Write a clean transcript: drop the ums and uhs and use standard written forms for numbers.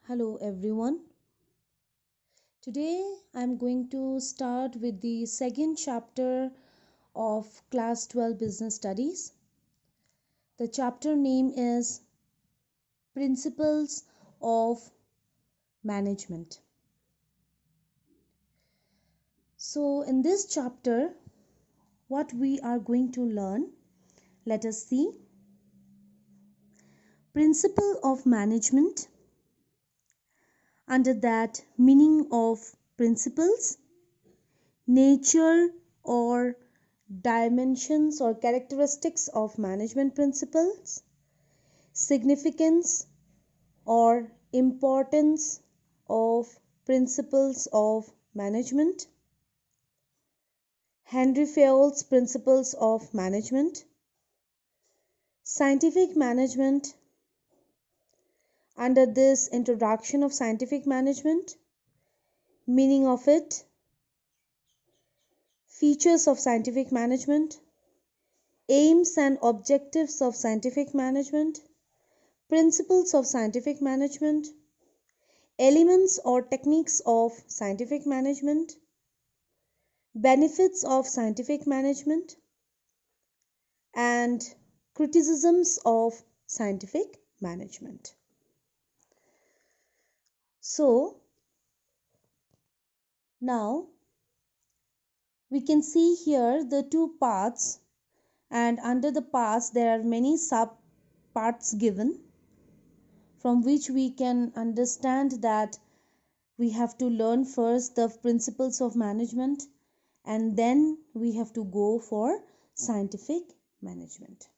Hello everyone. Today I'm going to start with the second chapter of Class 12 Business Studies. The chapter name is Principles of Management. So in this chapter, what we are going to learn, let us see. Principle of Management. Under that, meaning of principles, nature or dimensions or characteristics of management principles, significance or importance of principles of management, Henry Fayol's principles of management, scientific management. Under this introduction of scientific management, meaning of it, features of scientific management, aims and objectives of scientific management, principles of scientific management, elements or techniques of scientific management, benefits of scientific management, and criticisms of scientific management. So, now we can see here the two parts, and under the parts there are many sub parts given, from which we can understand that we have to learn first the principles of management and then we have to go for scientific management.